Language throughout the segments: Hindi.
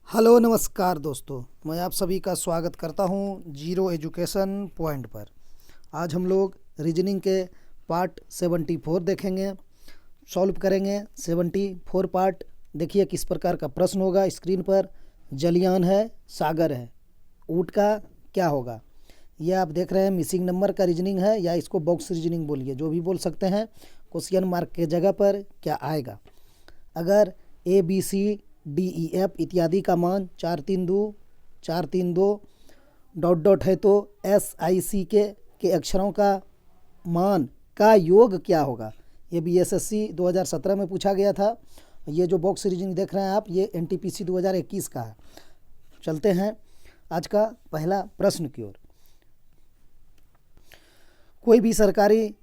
हेलो नमस्कार दोस्तों, मैं आप सभी का स्वागत करता हूं जीरो एजुकेशन पॉइंट पर। आज हम लोग रीजनिंग के पार्ट 74 देखेंगे, सॉल्व करेंगे। 74 पार्ट देखिए किस प्रकार का प्रश्न होगा स्क्रीन पर। जलयान है, सागर है, ऊँट का क्या होगा। ये आप देख रहे हैं मिसिंग नंबर का रीजनिंग है, या इसको बॉक्स रीजनिंग बोलिए, जो भी बोल सकते हैं। क्वेश्चन मार्क के जगह पर क्या आएगा। अगर A B C D E F इत्यादि का मान 432 डॉट डॉट है तो एस आई सी के अक्षरों का मान का योग क्या होगा। ये भी एसएससी 2017 में पूछा गया था। ये जो बॉक्स रीजनिंग देख रहे हैं आप, ये एनटीपीसी 2021 का है। चलते हैं आज का पहला प्रश्न की ओर। कोई भी सरकारी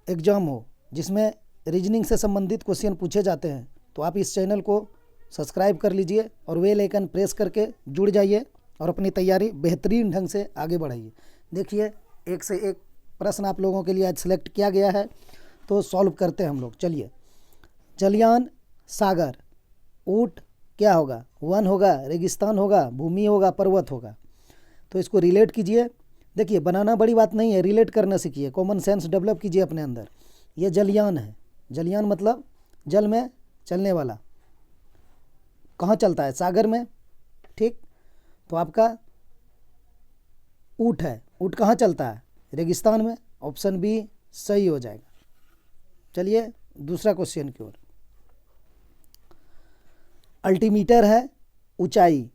एग्जाम हो जिसमें रीजनिंग से संबंधित क्वेश्चन पूछे जाते हैं, तो आप इस चैनल को सब्सक्राइब कर लीजिए और बेल आइकन प्रेस करके जुड़ जाइए और अपनी तैयारी बेहतरीन ढंग से आगे बढ़ाइए। देखिए एक से एक प्रश्न आप लोगों के लिए आज सिलेक्ट किया गया है, तो सॉल्व करते हैं हम लोग। चलिए, जलयान, सागर, ऊँट क्या होगा। वन होगा, रेगिस्तान होगा, भूमि होगा, पर्वत होगा। तो इसको रिलेट कीजिए। देखिए बनाना बड़ी बात नहीं है, रिलेट करना सीखिए, कॉमन सेंस डेवलप कीजिए अपने अंदर। ये जलयान है, जलयान मतलब जल में चलने वाला। कहाँ चलता है? सागर में, ठीक। तो आपका ऊँट है, ऊँट कहाँ चलता है? रेगिस्तान में। ऑप्शन बी सही हो जाएगा। चलिए दूसरा क्वेश्चन की ओर। अल्टीमीटर है, ऊंचाई।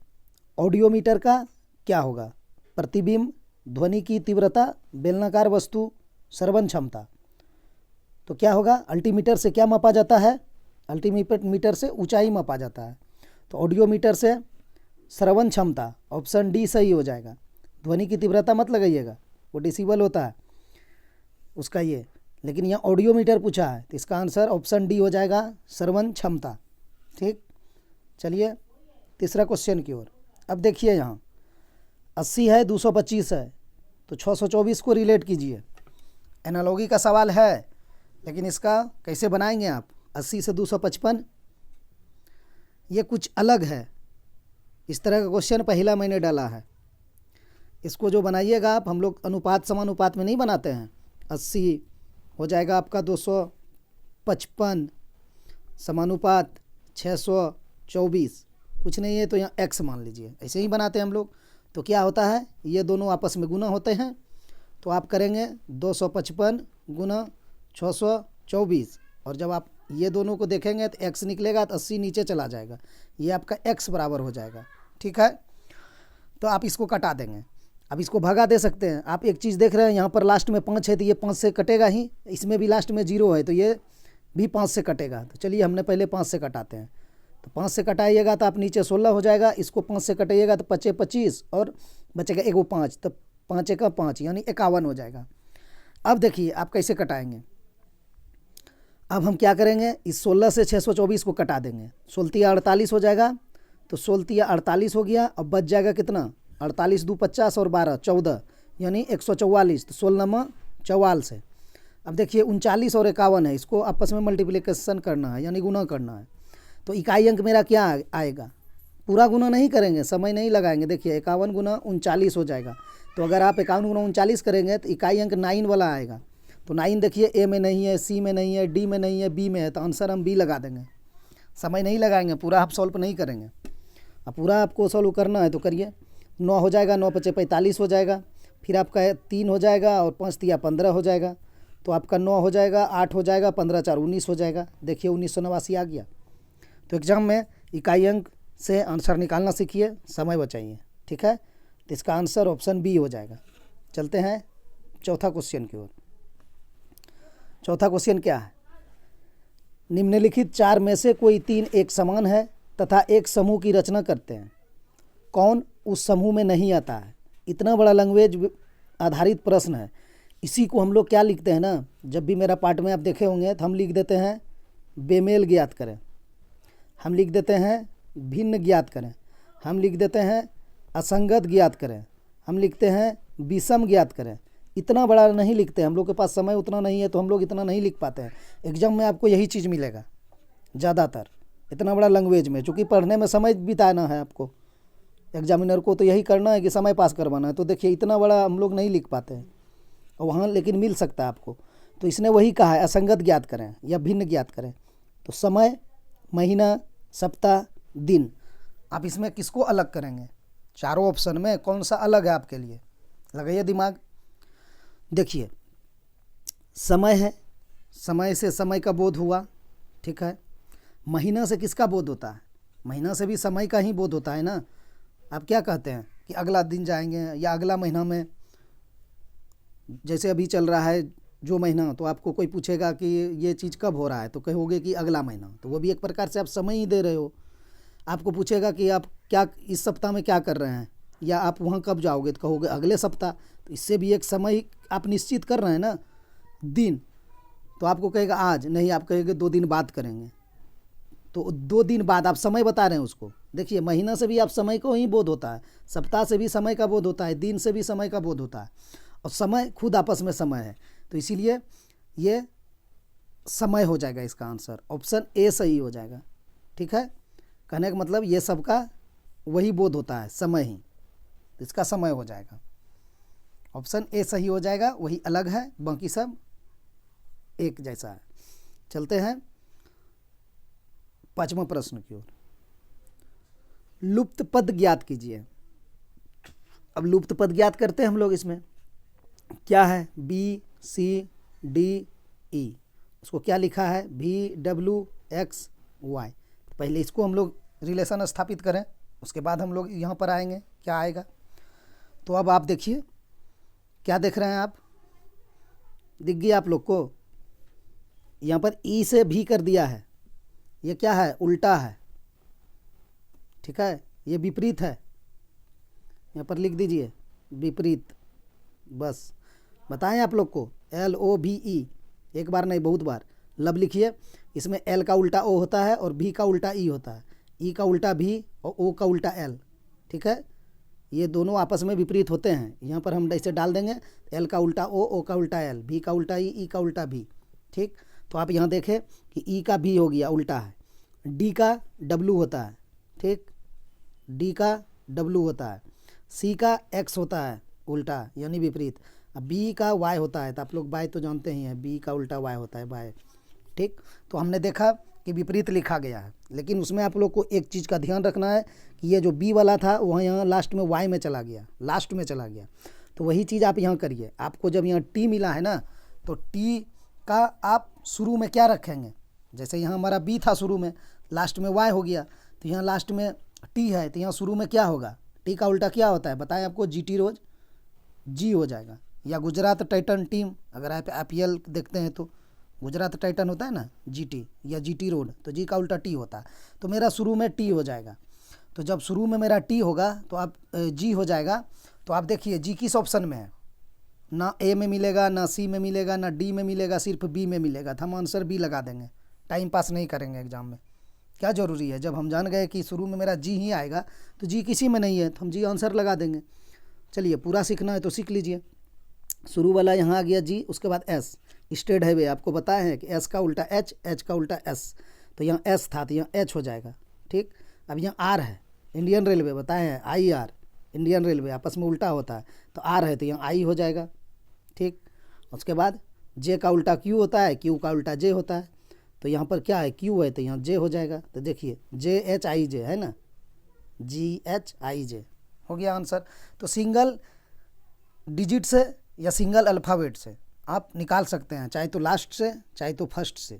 ऑडियोमीटर का क्या होगा? प्रतिबिंब, ध्वनि की तीव्रता, बेलनाकार वस्तु, श्रवण क्षमता। तो क्या होगा? अल्टीमीटर से क्या मापा जाता है? अल्टीमीटर से ऊंचाई मापा जाता है। तो ऑडियोमीटर से श्रवण क्षमता। ऑप्शन डी सही हो जाएगा। ध्वनि की तीव्रता मत लगाइएगा, वो डेसिबल होता है उसका ये, लेकिन यहाँ ऑडियोमीटर पूछा है, तो इसका आंसर ऑप्शन डी हो जाएगा, श्रवण क्षमता। ठीक। चलिए तीसरा क्वेश्चन की ओर। अब देखिए यहाँ 80 है, 225 है, तो 624 को रिलेट कीजिए। एनालॉगी का सवाल है, लेकिन इसका कैसे बनाएंगे आप? 80 से 255, ये कुछ अलग है। इस तरह का क्वेश्चन पहला मैंने डाला है। इसको जो बनाइएगा आप, हम लोग अनुपात समानुपात में नहीं बनाते हैं। 80 हो जाएगा आपका 255, समानुपात 624, कुछ नहीं है तो यहाँ x मान लीजिए, ऐसे ही बनाते हैं हम लोग। तो क्या होता है, ये दोनों आपस में गुना होते हैं, तो आप करेंगे 255 गुना 624, और जब आप ये दोनों को देखेंगे तो x निकलेगा, तो 80 नीचे चला जाएगा, ये आपका x बराबर हो जाएगा। ठीक है, तो आप इसको कटा देंगे। अब इसको भगा दे सकते हैं। आप एक चीज़ देख रहे हैं, यहाँ पर लास्ट में 5 है, तो ये 5 से कटेगा ही। इसमें भी लास्ट में 0 है, तो ये भी 5 से कटेगा। तो चलिए हमने पहले 5 से कटाते हैं। तो 5 से कटाइएगा तो आप नीचे 16 हो जाएगा। इसको 5 से कटाइएगा तो 5 25 और बचेगा एगो 5, तो 5 का 5 यानी 51 हो जाएगा। अब देखिए आप कैसे कटाएंगे। अब हम क्या करेंगे, इस 16 से 624 को कटा देंगे। 16 48 हो जाएगा, तो 16 48 हो गया। अब बच जाएगा कितना? 48 2 50 और 12 14, यानी 144। तो 16 में 44 से। अब देखिए 39 और 51 है, इसको आपस में मल्टीप्लिकेशन करना है, यानी गुना करना है। तो इकाई अंक मेरा क्या आएगा? पूरा गुना नहीं करेंगे, समय नहीं लगाएंगे। देखिए 51 गुना 39 हो जाएगा। तो अगर आप 51 गुना 39 करेंगे तो इकाई अंक 9 वाला आएगा। तो 9 देखिए ए में नहीं है, सी में नहीं है, डी में नहीं है, बी में है, तो आंसर हम बी लगा देंगे। समय नहीं लगाएंगे, पूरा आप सॉल्व नहीं करेंगे। अब पूरा आपको सॉल्व करना है तो करिए। 9 हो जाएगा, 9 5 45 हो जाएगा। फिर आपका 3 हो जाएगा और 5 3 15 हो जाएगा। तो आपका 9 हो जाएगा, 8 हो जाएगा, 15 4 19 हो जाएगा। देखिए 1989 आ गया। तो एग्ज़ाम में इकाई अंक से आंसर निकालना सीखिए, समय बचाइए। ठीक है, तो इसका आंसर ऑप्शन बी हो जाएगा। चलते हैं चौथा क्वेश्चन की ओर। चौथा क्वेश्चन क्या है? निम्नलिखित 4 में से कोई 3 एक समान है तथा एक समूह की रचना करते हैं। कौन उस समूह में नहीं आता है? इतना बड़ा लैंग्वेज आधारित प्रश्न है। इसी को हम लोग क्या लिखते हैं ना, जब भी मेरा पार्ट में आप देखे होंगे तो हम लिख देते हैं बेमेल ज्ञात करें, हम लिख देते हैं भिन्न ज्ञात करें, हम लिख देते हैं असंगत ज्ञात करें, हम लिखते हैं विषम ज्ञात करें। इतना बड़ा नहीं लिखते, हम लोग के पास समय उतना नहीं है, तो हम लोग इतना नहीं लिख पाते हैं। एग्जाम में आपको यही चीज़ मिलेगा ज़्यादातर। इतना बड़ा लैंग्वेज में, चूँकि पढ़ने में समय बिताना है आपको, एग्जामिनर को तो यही करना है कि समय पास करवाना है। तो देखिए इतना बड़ा हम लोग नहीं लिख पाते हैं, और वहाँ लेकिन मिल सकता है आपको। तो इसने वही कहा है असंगत ज्ञात करें या भिन्न ज्ञात करें। तो समय, महीना, सप्ताह, दिन, आप इसमें किसको अलग करेंगे? चारों ऑप्शन में कौन सा अलग है आपके लिए? लगाइए दिमाग। देखिए समय है, समय से समय का बोध हुआ, ठीक है। महीना से किसका बोध होता है? महीना से भी समय का ही बोध होता है ना। आप क्या कहते हैं कि अगला दिन जाएंगे या अगला महीना में, जैसे अभी चल रहा है जो महीना, तो आपको कोई पूछेगा कि ये चीज़ कब हो रहा है, तो कहोगे कि अगला महीना, तो वो भी एक प्रकार से आप समय ही दे रहे हो। आपको पूछेगा कि आप क्या इस सप्ताह में क्या कर रहे हैं, या आप वहाँ कब जाओगे, तो कहोगे अगले सप्ताह, तो इससे भी एक समय आप निश्चित कर रहे हैं ना। दिन, तो आपको कहेगा आज नहीं, आप कहेंगे 2 दिन बाद करेंगे, तो 2 दिन बाद आप समय बता रहे हैं उसको। देखिए महीना से भी आप समय को ही बोध होता है, सप्ताह से भी समय का बोध होता है, दिन से भी समय का बोध होता है, और समय खुद आपस में समय है। तो इसीलिए ये समय हो जाएगा इसका आंसर, ऑप्शन ए सही हो जाएगा, ठीक है। कहने का मतलब ये सबका वही बोध होता है, समय ही, तो इसका समय हो जाएगा, ऑप्शन ए सही हो जाएगा। वही अलग है, बाकी सब एक जैसा है। चलते हैं 5वां प्रश्न की ओर। लुप्त पद ज्ञात कीजिए। अब लुप्त पद ज्ञात करते हैं हम लोग। इसमें क्या है? बी सी डी ई, उसको क्या लिखा है? V W X Y. पहले इसको हम लोग रिलेशन स्थापित करें, उसके बाद हम लोग यहाँ पर आएंगे क्या आएगा। तो अब आप देखिए क्या देख रहे हैं आप, दिख गया आप लोग को? यहाँ पर ई से भी कर दिया है, ये क्या है? उल्टा है, ठीक है, ये विपरीत है। यहाँ पर लिख दीजिए विपरीत, बस बताएं आप लोग को। LOVE, एक बार नहीं बहुत बार। लब लिखिए, इसमें L का उल्टा O होता है और B का उल्टा E होता है, E का उल्टा B और O का उल्टा L, ठीक है। ये दोनों आपस में विपरीत होते हैं। यहाँ पर हम ऐसे डाल देंगे, L का उल्टा O का उल्टा L, B का उल्टा E का उल्टा B, ठीक। तो आप यहाँ देखें कि E का B हो गया, उल्टा है। D का W होता है, ठीक, D का W होता है। C का X होता है, उल्टा यानी विपरीत। अब B का Y होता है, तो आप लोग Y तो जानते ही हैं, B का उल्टा Y होता है, Y, ठीक। तो हमने देखा कि विपरीत लिखा गया है, लेकिन उसमें आप लोग को एक चीज़ का ध्यान रखना है कि ये जो B वाला था वह यहाँ लास्ट में Y में चला गया, लास्ट में चला गया। तो वही चीज़ आप यहाँ करिए। आपको जब यहाँ T मिला है ना, तो T का आप शुरू में क्या रखेंगे? जैसे यहाँ हमारा B था शुरू में, लास्ट में Y हो गया, तो यहाँ लास्ट में T है, तो यहाँ शुरू में क्या होगा? T का उल्टा क्या होता है बताएं आपको? GT रोज, G हो जाएगा। या गुजरात टाइटन टीम, अगर आप IPL देखते हैं तो गुजरात टाइटन होता है ना, GT या GT रोड, तो G का उल्टा T होता है। तो मेरा शुरू में T हो जाएगा। तो जब शुरू में मेरा T होगा तो आप G हो जाएगा। तो आप देखिए G किस ऑप्शन में है? ना A में मिलेगा, ना C में मिलेगा, ना D में मिलेगा, सिर्फ B में मिलेगा। तो हम आंसर B लगा देंगे, टाइम पास नहीं करेंगे एग्जाम में। क्या ज़रूरी है? जब हम जान गए कि शुरू में मेरा G ही आएगा, तो G किसी में नहीं है, तो हम G आंसर लगा देंगे। चलिए पूरा सीखना है तो सीख लीजिए। शुरू वाला यहाँ आ गया G, उसके बाद S, स्टेट हाईवे आपको बताया है कि S का उल्टा H, H का उल्टा S, तो यहाँ S था तो यहाँ H हो जाएगा, ठीक। अब यहाँ R है, इंडियन रेलवे बताए हैं, IR, इंडियन रेलवे आपस में उल्टा होता है, तो R है तो यहाँ I हो जाएगा, ठीक। उसके बाद J का उल्टा Q होता है, Q का उल्टा J होता है, तो यहाँ पर क्या है? Q है तो यहाँ J हो जाएगा। तो देखिए JHIJ है ना, GHIJ हो गया आंसर। तो सिंगल डिजिट से या सिंगल अल्फ़ाबेट से आप निकाल सकते हैं, चाहे तो लास्ट से चाहे तो फर्स्ट से,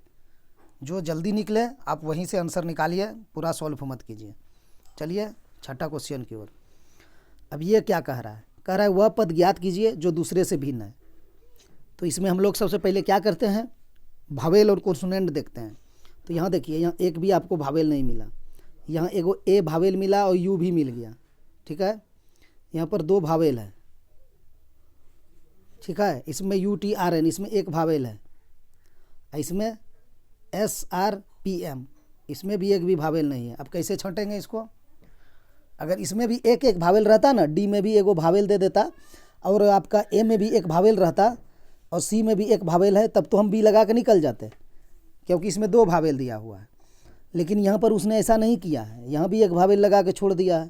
जो जल्दी निकले आप वहीं से आंसर निकालिए, पूरा सॉल्व मत कीजिए। चलिए 6ठा क्वेश्चन की ओर। अब ये क्या कह रहा है? कह रहा है वह पद ज्ञात कीजिए जो दूसरे से भिन्न है। तो इसमें हम लोग सबसे पहले क्या करते हैं? भावेल और कॉन्सोनेंट देखते हैं। तो यहाँ देखिए, यहाँ एक भी आपको भावेल नहीं मिला, यहाँ एगो ए भावेल मिला और यू भी मिल गया, ठीक है। यहाँ पर 2 भावेल है, ठीक है। इसमें UTRN, इसमें एक भावेल है, इसमें SRPM, इसमें भी एक भी भावेल नहीं है। अब कैसे छटेंगे इसको? अगर इसमें भी एक एक भावेल रहता ना, D में भी एगो भावेल दे देता, और आपका A में भी एक भावेल रहता, और C में भी एक भावेल है, तब तो हम B लगा के निकल जाते, क्योंकि इसमें 2 भावेल दिया हुआ है। लेकिन यहाँ पर उसने ऐसा नहीं किया है, यहाँ भी एक भावेल लगा के छोड़ दिया है,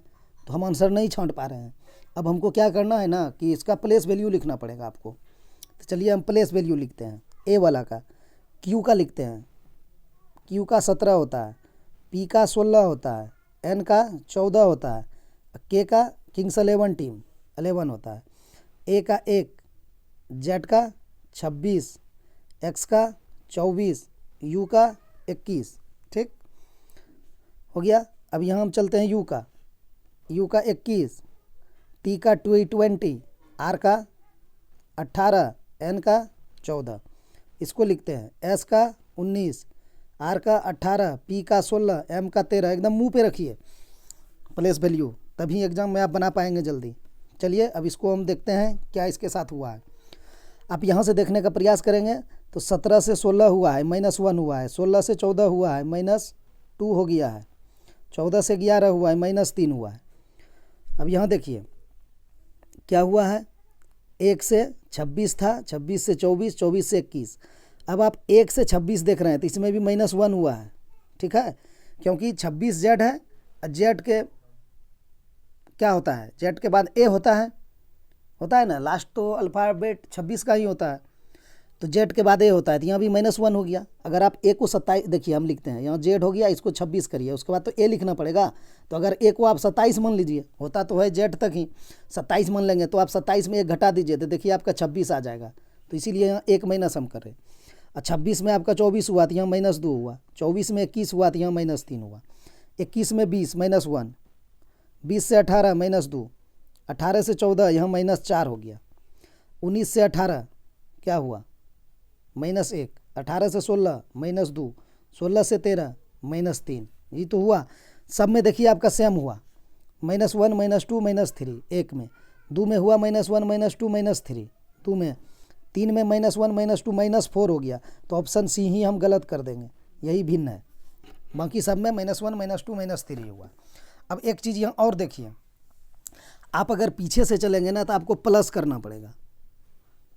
तो हम आंसर नहीं छांट पा रहे हैं। अब हमको क्या करना है ना कि इसका प्लेस वैल्यू लिखना पड़ेगा आपको। तो चलिए हम प्लेस वैल्यू लिखते हैं। ए वाला का क्यू का लिखते हैं, क्यू का 17 होता है, पी का 16 होता है, एन का 14 होता है, के का किंग्स 11 टीम 11 होता है, ए का 1, जेड का 26, एक्स का 24, यू का 21। ठीक हो गया। अब यहाँ हम चलते हैं यू का 21, टी का 20, आर का 18, एन का 14। इसको लिखते हैं एस का 19, आर का 18, पी का 16, एम का 13। एकदम मुंह पे रखिए प्लेस वैल्यू, तभी एग्जाम में आप बना पाएंगे जल्दी। चलिए अब इसको हम देखते हैं क्या इसके साथ हुआ है। आप यहाँ से देखने का प्रयास करेंगे तो 17 से 16 हुआ है, -1 हुआ है, 16 से 14 हुआ है, -2 हो गया है, 14 से 11 हुआ है, -3 हुआ है। अब यहाँ देखिए क्या हुआ है, 1 से 26 था, 26 से 24, 24 से 21। अब आप 1 से 26 देख रहे हैं तो इसमें भी -1 हुआ है। ठीक है, क्योंकि 26 जेड है, जेड के क्या होता है, जेड के बाद ए होता है ना, लास्ट तो अल्फ़ाबेट 26 का ही होता है, तो जेड के बाद ए होता है, तो यहाँ भी -1 हो गया। अगर आप ए को 27, देखिए हम लिखते हैं यहाँ जेड हो गया, इसको 26 करिए, उसके बाद तो ए लिखना पड़ेगा। तो अगर ए को आप 27 मान लीजिए, होता तो है जेड तक ही, 27 मान लेंगे तो आप 27 में 1 घटा दीजिए तो देखिए आपका 26 आ जाएगा। तो इसीलिए यहाँ 1 माइनस हम कर रहे हैं। 26 में आपका 24 हुआ तो यहाँ -2 हुआ, 24 में 21 हुआ तो यहाँ -3 हुआ, 21 में 20 -1, 20 से 18 -2, 18 से 14 यहाँ -4 हो गया, 19 से 18 क्या हुआ -1, 18 से 16 -2, 16 से 13 -3। ये तो हुआ। सब में देखिए आपका सेम हुआ, -1 -2 -3, एक में, 2 में हुआ -1 -2 -3, 2 में, 3 में -1 -2 -4 हो गया। तो ऑप्शन सी ही हम गलत कर देंगे, यही भिन्न है, बाकी सब में -1 -2 -3 हुआ। अब एक चीज़ यहाँ और देखिए, आप अगर पीछे से चलेंगे ना तो आपको प्लस करना पड़ेगा,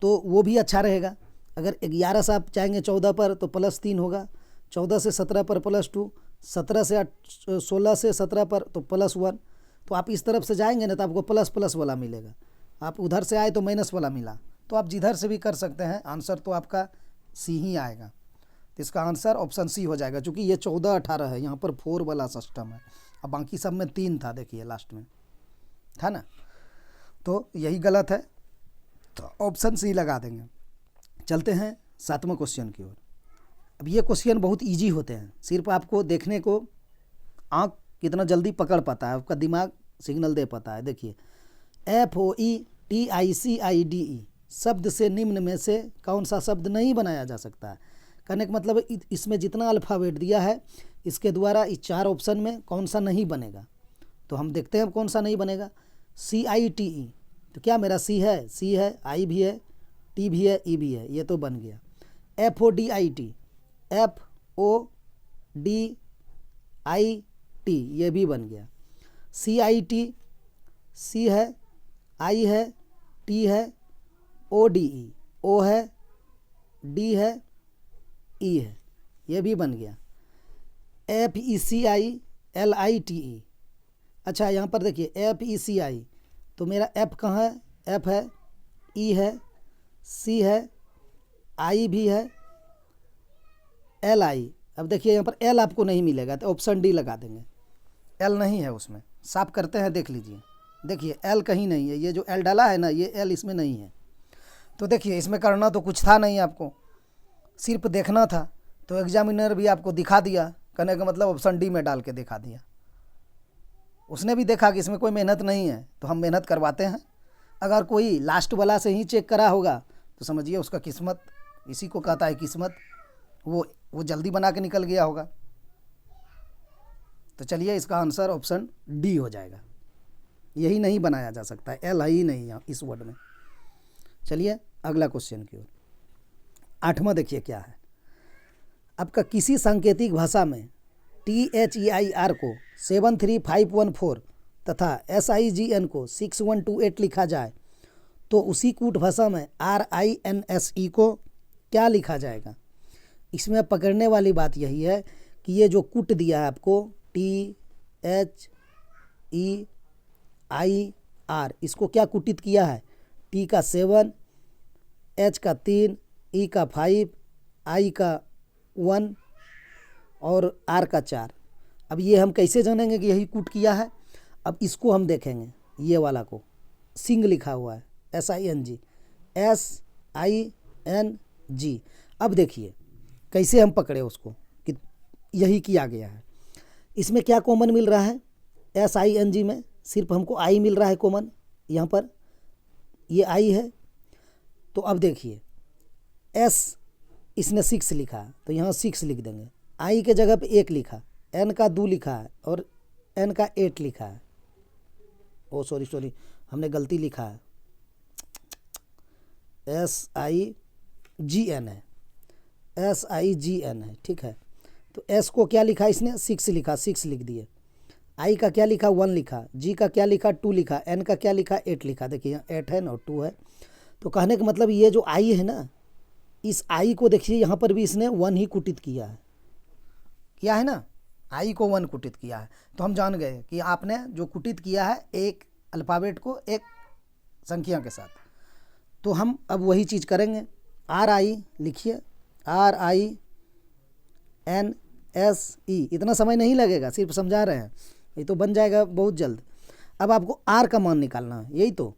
तो वो भी अच्छा रहेगा। अगर 11 से आप जाएंगे 14 पर तो +3 होगा, 14 से 17 पर +2, 17 से 16 से 17 पर तो +1। तो आप इस तरफ से जाएंगे ना तो आपको प्लस वाला मिलेगा। आप उधर से आए तो माइनस वाला मिला, तो आप जिधर से भी कर सकते हैं। आंसर तो आपका सी ही आएगा, तो इसका आंसर ऑप्शन सी हो जाएगा, क्योंकि ये 14 18 है, यहाँ पर 4 वाला सिस्टम है, अब बाकी सब में 3 था, देखिए लास्ट में था ना, तो यही गलत है, तो ऑप्शन सी लगा देंगे। चलते हैं 7वां क्वेश्चन की ओर। अब ये क्वेश्चन बहुत इजी होते हैं, सिर्फ आपको देखने को आँख कितना जल्दी पकड़ पाता है, आपका दिमाग सिग्नल दे पाता है। देखिए FOETICIDE शब्द से निम्न में से कौन सा शब्द नहीं बनाया जा सकता है। कहने का मतलब इसमें जितना अल्फ़ाबेट दिया है इसके द्वारा इस 4 ऑप्शन में कौन सा नहीं बनेगा। तो हम देखते हैं कौन सा नहीं बनेगा। CITE, तो क्या मेरा सी है, आई भी है, टी भी है, ई भी है, ये तो बन गया। FODIT, FODIT ये भी बन गया। CIT, सी है, आई है, टी है, ODE, ओ है, डी है, ई है, ये भी बन गया। FECI, LITE, अच्छा यहाँ पर देखिए FECI, तो मेरा F कहाँ है, F है, E है, C है, I भी है, LI। अब देखिए यहाँ पर L आपको नहीं मिलेगा तो ऑप्शन डी लगा देंगे, L नहीं है उसमें। साफ करते हैं, देख लीजिए, देखिए L कहीं नहीं है, ये जो L डाला है ना ये L इसमें नहीं है। तो देखिए इसमें करना तो कुछ था नहीं, आपको सिर्फ देखना था, तो एग्जामिनर भी आपको दिखा दिया, कहने का मतलब ऑप्शन डी में डाल के दिखा दिया। उसने भी देखा कि इसमें कोई मेहनत नहीं है तो हम मेहनत करवाते हैं। अगर कोई लास्ट वाला से ही चेक करा होगा तो समझिए उसका किस्मत, इसी को कहता है किस्मत, वो जल्दी बना के निकल गया होगा। तो चलिए इसका आंसर ऑप्शन डी हो जाएगा, यही नहीं बनाया जा सकता है, एल ही नहीं है इस वर्ड में। चलिए अगला क्वेश्चन की ओर। 8वां देखिए क्या है। आपका किसी सांकेतिक भाषा में THEIR को 73514 तथा SIGN को 6128 लिखा जाए तो उसी कूट भाषा में RINSE को क्या लिखा जाएगा। इसमें पकड़ने वाली बात यही है कि ये जो कूट दिया है आपको THEIR आई आर, इसको क्या कुटित किया है, टी का 7, एच का 3, ई का 5, आई का 1 और आर का 4। अब ये हम कैसे जानेंगे कि यही कूट किया है? अब इसको हम देखेंगे, ये वाला को सिंग लिखा हुआ है, SING, SING। अब देखिए कैसे हम पकड़े उसको कि यही किया गया है। इसमें क्या कॉमन मिल रहा है, SING में सिर्फ हमको आई मिल रहा है कॉमन, यहाँ पर ये आई है। तो अब देखिए एस इसने 6 लिखा है तो यहाँ 6 लिख देंगे, आई के जगह पे 1 लिखा, एन का 2 लिखा है और एन का 8 लिखा है। ओ सॉरी हमने गलती लिखा है, SIGN है, SIGN है, ठीक है। तो एस को क्या लिखा इसने, 6 लिखा, 6 लिख दिए। आई का क्या लिखा, 1 लिखा, जी का क्या लिखा, 2 लिखा, एन का क्या लिखा, 8 लिखा। देखिए यहाँ 8 है ना 2 है। तो कहने का मतलब ये जो आई है ना, इस आई को देखिए यहाँ पर भी इसने 1 ही कुटित किया है ना, आई को 1 कुटित किया है। तो हम जान गए कि आपने जो कुटित किया है एक अल्फ़ाबेट को एक संख्या के साथ। तो हम अब वही चीज़ करेंगे। RI लिखिए, RINSE, इतना समय नहीं लगेगा, सिर्फ समझा रहे हैं, ये तो बन जाएगा बहुत जल्द। अब आपको आर का मान निकालना है, यही तो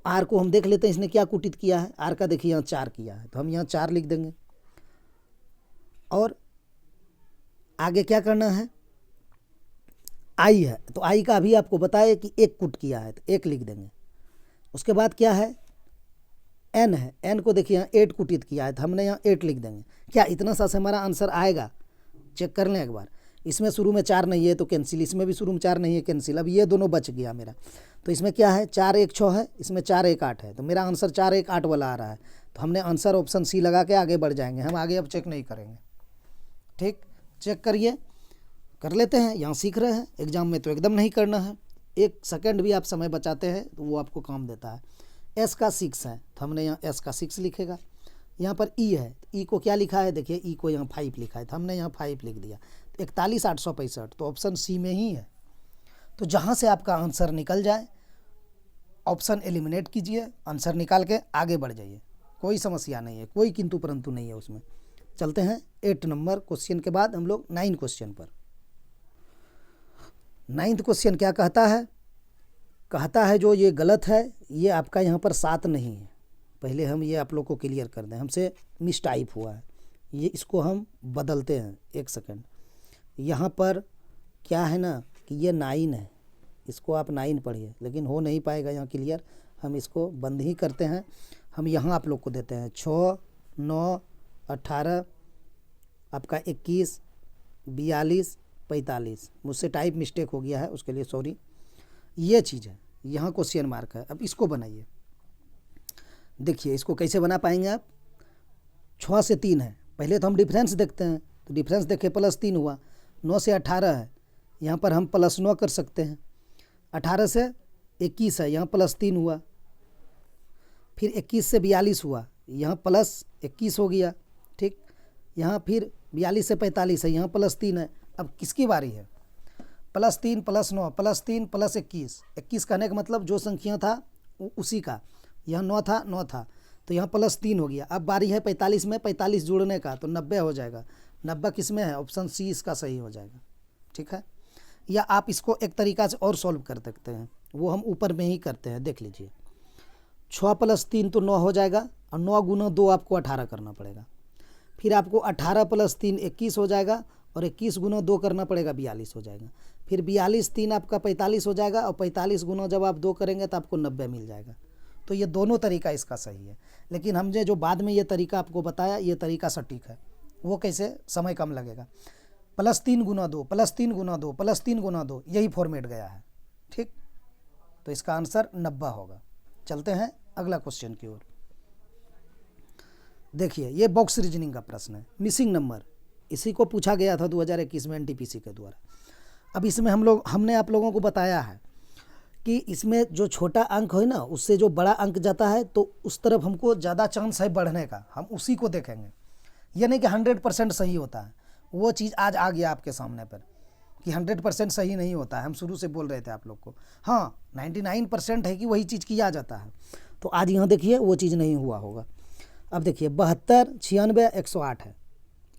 आर को हम देख लेते हैं इसने क्या कुटित किया है। आर का देखिए यहाँ 4 किया है, तो हम यहाँ 4 लिख देंगे। और आगे क्या करना है, आई है तो आई का अभी आपको बताया कि 1 कुट किया है तो 1 लिख देंगे। उसके बाद क्या है, एन है, एन को देखिए यहाँ 8 कुटित किया है तो हमने यहाँ 8 लिख देंगे। क्या इतना सा से हमारा आंसर आएगा? चेक कर लें एक बार। इसमें शुरू में 4 नहीं है तो कैंसिल, इसमें भी शुरू में 4 नहीं है कैंसिल। अब ये दोनों बच गया मेरा। तो इसमें क्या है, 4 1 6 है, इसमें 4 1 8 है, तो मेरा आंसर 4 1 8 वाला आ रहा है। तो हमने आंसर ऑप्शन सी लगा के आगे बढ़ जाएंगे। हम आगे अब चेक नहीं करेंगे, ठीक। चेक करिए, कर लेते हैं, यहाँ सीख रहे हैं, एग्जाम में तो एकदम नहीं करना है। 1 सेकंड भी आप समय बचाते हैं तो वो आपको काम देता है। एस का 6 है तो हमने यहाँ एस का 6 लिखेगा। यहाँ पर ई है, ई को क्या लिखा है, देखिए ई को यहाँ 5 लिखा है तो हमने यहाँ 5 लिख दिया। 41 865 तो ऑप्शन सी में ही है। तो जहाँ से आपका आंसर निकल जाए ऑप्शन एलिमिनेट कीजिए, आंसर निकाल के आगे बढ़ जाइए, कोई समस्या नहीं है, कोई किंतु परंतु नहीं है उसमें। चलते हैं 8 नंबर क्वेश्चन के बाद हम लोग 9 क्वेश्चन पर। 9th क्वेश्चन क्या कहता है जो ये गलत है, ये आपका यहाँ पर 7 नहीं है। पहले हम ये आप लोग को क्लियर कर दें, हमसे मिस टाइप हुआ है, ये इसको हम बदलते हैं। 1 सेकंड, यहाँ पर क्या है ना कि ये 9 है, इसको आप 9 पढ़िए, लेकिन हो नहीं पाएगा यहाँ क्लियर, हम इसको बंद ही करते हैं। हम यहाँ आप लोग को देते हैं 6 9 18 आपका 21 42 45। मुझसे टाइप मिस्टेक हो गया है, उसके लिए सॉरी। ये चीज़ है, यहाँ क्वेश्चन मार्क है। अब इसको बनाइए, देखिए इसको कैसे बना पाएंगे आप। 6 से 3 है, पहले तो हम डिफरेंस देखते हैं, तो डिफरेंस देखे +3 हुआ। 9 से 18 है, यहाँ पर हम +9 कर सकते हैं। 18 से 21 है, यहाँ +3 हुआ। फिर 21 से 42 हुआ, यहाँ +21 हो गया, ठीक। यहाँ फिर 42 से 45 है, यहाँ +3 है। अब किसकी बारी है, +3 +9 +3 +21। 21 कहने का मतलब जो संख्या था उसी का, यहाँ 9 था तो यहाँ +3 हो गया। अब बारी है 45 में 45 जोड़ने का, तो 90 हो जाएगा। 90 किस में है, ऑप्शन सी इसका सही हो जाएगा, ठीक है। या आप इसको एक तरीका से और सॉल्व कर सकते हैं, वो हम ऊपर में ही करते हैं, देख लीजिए। 6 + 3 तो 9 हो जाएगा, और 9 × 2 आपको 18 करना पड़ेगा। फिर आपको 18 + 3 21 हो जाएगा, और 21 × 2 करना पड़ेगा, 42 हो जाएगा। फिर 42 3 आपका 45 हो जाएगा, और 45 गुना जब आप 2 करेंगे तो आपको 90 मिल जाएगा। तो ये दोनों तरीका इसका सही है, लेकिन हमने जो बाद में ये तरीका आपको बताया ये तरीका सटीक है। वो कैसे, समय कम लगेगा। +3 × 2 +3 × 2 +3 × 2 यही फॉर्मेट गया है, ठीक। तो इसका आंसर 90 होगा। चलते हैं अगला क्वेश्चन की ओर। देखिए ये बॉक्स रीजनिंग का प्रश्न है, मिसिंग नंबर। इसी को पूछा गया था 2021 में NTPC के द्वारा। अब इसमें हमने आप लोगों को बताया है कि इसमें जो छोटा अंक है ना, उससे जो बड़ा अंक जाता है तो उस तरफ हमको ज़्यादा चांस है बढ़ने का, हम उसी को देखेंगे। ये नहीं कि 100% सही होता है, वो चीज़ आज आ गया आपके सामने पर। कि 100% सही नहीं होता है, हम शुरू से बोल रहे थे आप लोग को। हाँ 99% है कि वही चीज़ किया जाता है। तो आज यहाँ देखिए वो चीज़ नहीं हुआ होगा। अब देखिए 72, 96, 108 है।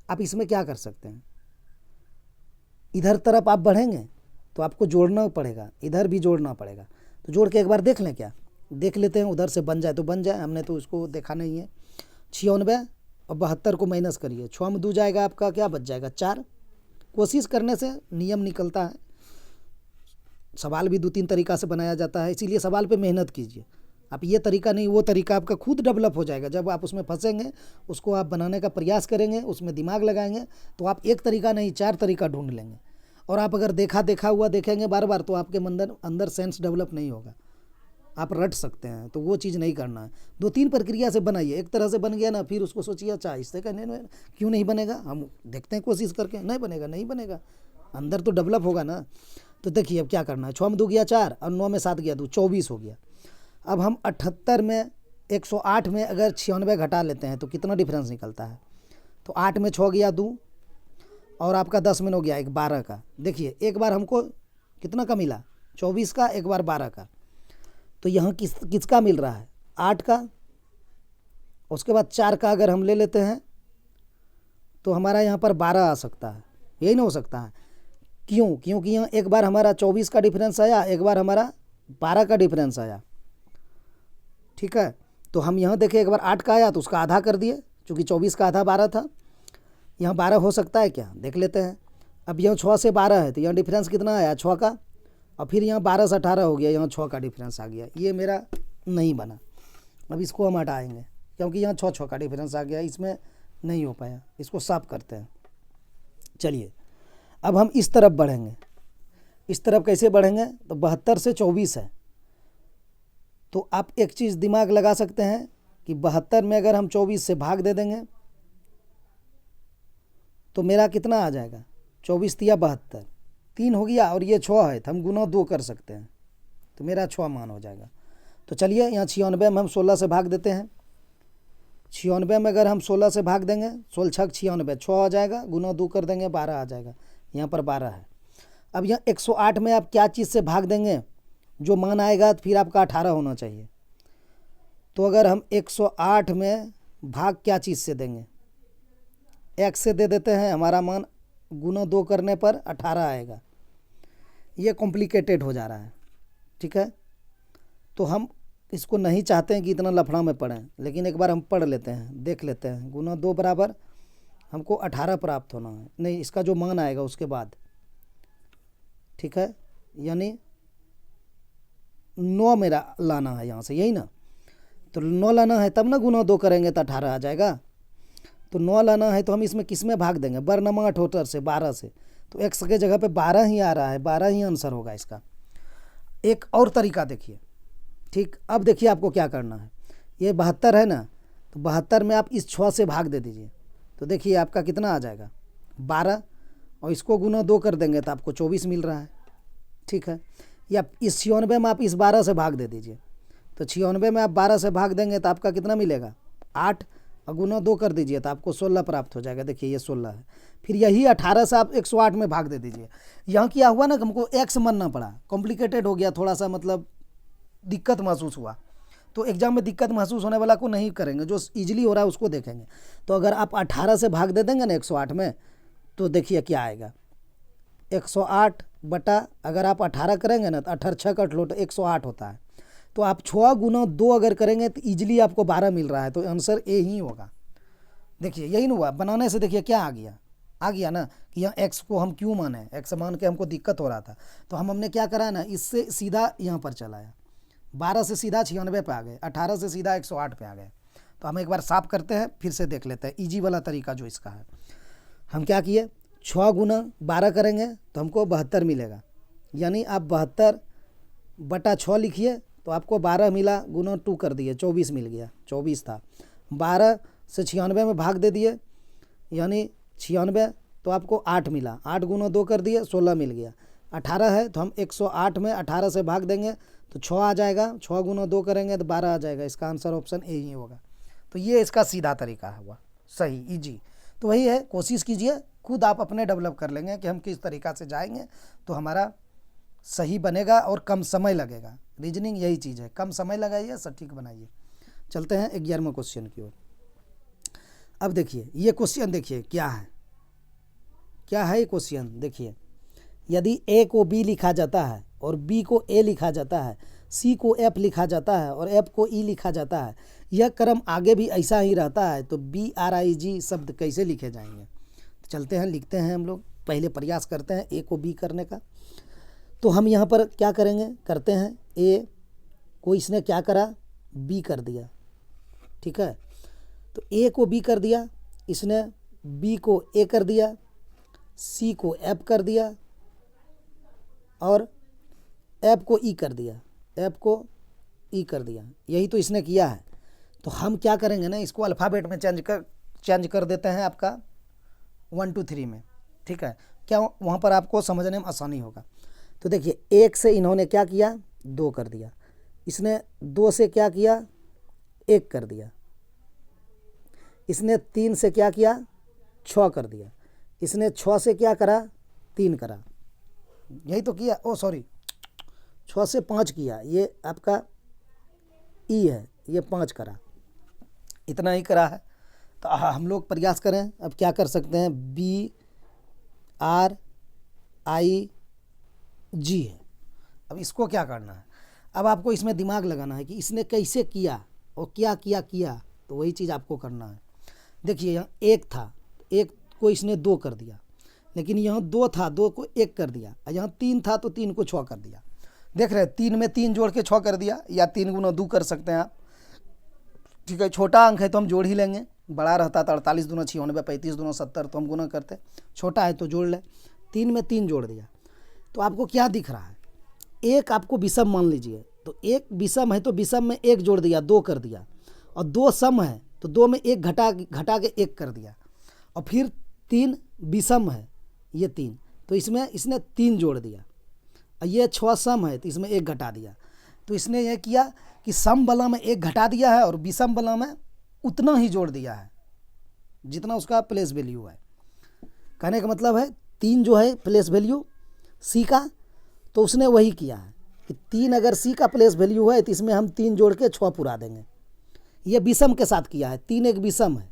आप इसमें क्या कर सकते हैं, इधर तरफ आप बढ़ेंगे तो आपको जोड़ना पड़ेगा, इधर भी जोड़ना पड़ेगा। तो जोड़ के एक बार देख लें, क्या देख लेते हैं, उधर से बन जाए तो बन जाए, हमने तो उसको देखा नहीं है। 96 और 72 को माइनस करिए, 6 में 2 जाएगा, आपका क्या बच जाएगा 4। कोशिश करने से नियम निकलता है। सवाल भी 2-3 तरीका से बनाया जाता है, इसीलिए सवाल पे मेहनत कीजिए आप। ये तरीका नहीं वो तरीका आपका खुद डेवलप हो जाएगा। जब आप उसमें फंसेंगे, उसको आप बनाने का प्रयास करेंगे, उसमें दिमाग लगाएंगे, तो आप एक तरीका नहीं 4 तरीका ढूंढ लेंगे। और आप अगर देखा हुआ देखेंगे बार बार, तो आपके अंदर सेंस डेवलप नहीं होगा, आप रट सकते हैं। तो वो चीज़ नहीं करना है। 2-3 प्रक्रिया से बनाइए, एक तरह से बन गया ना, फिर उसको सोचिए अच्छा इससे कहने क्यों नहीं बनेगा, हम देखते हैं कोशिश करके, नहीं बनेगा, अंदर तो डेवलप होगा ना। तो देखिए अब क्या करना है, 6 में 2 गया 4 और 9 में 7 गया 2, 24 हो गया। अब हम 78 में 108 में अगर 96 घटा लेते हैं तो कितना डिफरेंस निकलता है। तो 8 में 6 गया 2 और आपका 10 में 9 गया 1, 12 का। देखिए एक बार हमको कितना का मिला, 24 का, एक बार 12 का। तो यहाँ किसका मिल रहा है, 8 का। उसके बाद 4 का अगर हम ले लेते हैं तो हमारा यहाँ पर 12 आ सकता है, यही ना हो सकता है। क्यों, क्योंकि यहाँ एक बार हमारा 24 का डिफरेंस आया, एक बार हमारा 12 का डिफरेंस आया, ठीक है। तो हम यहाँ देखें, एक बार 8 का आया तो उसका आधा कर दिए, चूँकि 24 का आधा 12 था। यहाँ 12 हो सकता है क्या, देख लेते हैं। अब यहाँ 6 से 12 है, तो यहाँ डिफरेंस कितना आया 6 का, और फिर यहाँ 12 से 18 हो गया, यहाँ 6 का डिफरेंस आ गया। ये मेरा नहीं बना, अब इसको हम हटाएंगे क्योंकि यहाँ 6 का डिफरेंस आ गया, इसमें नहीं हो पाया। इसको साफ करते हैं। चलिए अब हम इस तरफ बढ़ेंगे। इस तरफ कैसे बढ़ेंगे, तो 72 से 24 है। तो आप एक चीज़ दिमाग लगा सकते हैं कि 72 में अगर हम 24 से भाग दे देंगे तो मेरा कितना आ जाएगा, 24 तिया 72, 3 हो गया, और ये 6 है तो हम गुना 2 कर सकते हैं, तो मेरा 6 मान हो जाएगा। तो चलिए यहाँ 96 में हम 16 से भाग देते हैं। 96 में अगर हम 16 से भाग देंगे, 16 छक 96, 6 आ जाएगा, गुना 2 कर देंगे 12 आ जाएगा, यहाँ पर 12 है। अब यहाँ 108 में आप क्या चीज़ से भाग देंगे, जो मान आएगा तो फिर आपका 18 होना चाहिए। तो अगर हम 108 में भाग क्या चीज़ से देंगे, x से दे देते हैं, हमारा मान गुना 2 करने पर 18 आएगा। ये कॉम्प्लिकेटेड हो जा रहा है, ठीक है। तो हम इसको नहीं चाहते हैं कि इतना लफड़ा में पढ़ें, लेकिन एक बार हम पढ़ लेते हैं, देख लेते हैं। गुना 2 बराबर हमको 18 प्राप्त होना है, नहीं इसका जो मान आएगा उसके बाद, ठीक है। यानी 9 मेरा लाना है यहाँ से, यही ना। तो 9 लाना है तब ना गुना 2 करेंगे तो 18 आ जाएगा। तो 9 लाना है तो हम इसमें किस में भाग देंगे, बरनमा 78 से, 12 से। तो x के जगह पे 12 ही आ रहा है, 12 ही आंसर होगा इसका। एक और तरीका देखिए, ठीक। अब देखिए आपको क्या करना है, ये 72 है ना, तो 72 में आप इस 6 से भाग दे दीजिए। तो देखिए आपका कितना आ जाएगा 12, और इसको गुना 2 कर देंगे तो आपको 24 मिल रहा है, ठीक है। या इस 96 में आप इस 12 से भाग दे दीजिए। तो 96 में आप 12 से भाग देंगे तो आपका कितना मिलेगा 8, और गुना 2 कर दीजिए तो आपको 16 प्राप्त हो जाएगा। देखिए ये 16 है। फिर यही 18 से आप 108 में भाग दे दीजिए। यहाँ क्या हुआ ना, हमको x मानना पड़ा, कॉम्प्लिकेटेड हो गया थोड़ा सा, मतलब दिक्कत महसूस हुआ। तो एग्जाम में दिक्कत महसूस होने वाला को नहीं करेंगे, जो ईजिली हो रहा है उसको देखेंगे। तो अगर आप 18 से भाग दे देंगे ना 108 में, तो देखिए क्या आएगा, 108 बटा, अगर आप 18 करेंगे ना तो 18 6 कट लो तो 108 होता है। तो आप 6 गुना 2 अगर करेंगे तो ईजिली आपको 12 मिल रहा है, तो आंसर ए ही होगा। देखिए यही ना हुआ, बनाने से देखिए क्या आ गया ना, कि यहाँ x को हम क्यों माने, x मान के हमको दिक्कत हो रहा था। तो हमने क्या करा ना, इससे सीधा यहाँ पर चलाया, 12 से सीधा 96 पे आ गए, 18 से सीधा 108 पे आ गए। तो हम एक बार साफ करते हैं, फिर से देख लेते हैं ईजी वाला तरीका जो इसका है। हम क्या किए, 6 गुना 12 करेंगे तो हमको 72 मिलेगा। यानी आप 72 बटा 6 लिखिए तो आपको 12 मिला, गुना 2 कर दिए 24 मिल गया, 24 था। 12 से 96 में भाग दे दिए, यानी 96, तो आपको 8 मिला, 8 गुना 2 कर दिए 16 मिल गया। 18 है तो हम 108 में 18 से भाग देंगे तो 6 आ जाएगा, 6 गुना 2 करेंगे तो 12 आ जाएगा। इसका आंसर ऑप्शन ए ही होगा। तो ये इसका सीधा तरीका हुआ, सही, ईजी। तो वही है, कोशिश कीजिए खुद आप अपने डेवलप कर लेंगे कि हम किस तरीक़ा से जाएंगे तो हमारा सही बनेगा और कम समय लगेगा। रीजनिंग यही चीज़ है, कम समय लगाइए, सटीक बनाइए। चलते हैं 11वें क्वेश्चन की ओर। अब देखिए ये क्वेश्चन, देखिए क्या है, क्या है ये क्वेश्चन। देखिए यदि ए को बी लिखा जाता है और बी को ए लिखा जाता है, सी को एफ लिखा जाता है और एफ को ई लिखा जाता है, यह क्रम आगे भी ऐसा ही रहता है, तो BRIG शब्द कैसे लिखे जाएंगे। तो चलते हैं, लिखते हैं हम लोग, पहले प्रयास करते हैं ए को बी करने का। तो हम यहाँ पर क्या करेंगे, करते हैं, ए को इसने क्या करा, बी कर दिया, ठीक है। तो ए को बी कर दिया, इसने बी को ए कर दिया, सी को एफ कर दिया और एफ को ई कर दिया, एफ को ई कर दिया, यही तो इसने किया है। तो हम क्या करेंगे ना, इसको अल्फ़ाबेट में चेंज कर देते हैं आपका 1 2 3 में, ठीक है। क्या वहाँ पर आपको समझने में आसानी होगा। तो देखिए 1 से इन्होंने क्या किया, 2 कर दिया, इसने 2 से क्या किया, 1 कर दिया, इसने 3 से क्या किया, 6 कर दिया, इसने 6 से क्या करा, 3 करा, यही तो किया। ओ सॉरी, 6 से 5 किया, ये आपका ई है, ये 5 करा, इतना ही करा है। तो हम लोग प्रयास करें, अब क्या कर सकते हैं, BRIG है। अब इसको क्या करना है, अब आपको इसमें दिमाग लगाना है कि इसने कैसे किया और क्या किया, तो वही चीज़ आपको करना है। देखिए यहाँ 1 था, 1 को इसने 2 कर दिया, लेकिन यहाँ 2 था, 2 को 1 कर दिया, और यहाँ 3 था तो 3 को 6 कर दिया। देख रहे हैं, 3 में 3 जोड़ के 6 कर दिया, या 3 गुना 2 कर सकते हैं आप, ठीक है। छोटा अंक है तो हम जोड़ ही लेंगे, बड़ा रहता तो 48 दूना 96, 35 दूना 70, तो हम गुना करते, छोटा है तो जोड़ ले। 3 में 3 जोड़ दिया, तो आपको क्या दिख रहा है, एक आपको विषम मान लीजिए, तो एक विषम है तो विषम में 1 जोड़ दिया, 2 कर दिया, और 2 सम है तो 2 में 1 घटा के 1 कर दिया, और फिर 3 विषम है, ये 3, तो इसमें इसने 3 जोड़ दिया, और ये 6 सम है तो इसमें 1 घटा दिया। तो इसने यह किया कि सम वाला में 1 घटा दिया है और विषम वाला में उतना ही जोड़ दिया है जितना उसका प्लेस वैल्यू है। कहने का मतलब है 3 जो है प्लेस वैल्यू सी का, तो उसने वही किया है कि 3 अगर सी का प्लेस वैल्यू है तो इसमें हम 3 जोड़ के 6 पुरा देंगे। ये विषम के साथ किया है, 3 एक विषम है,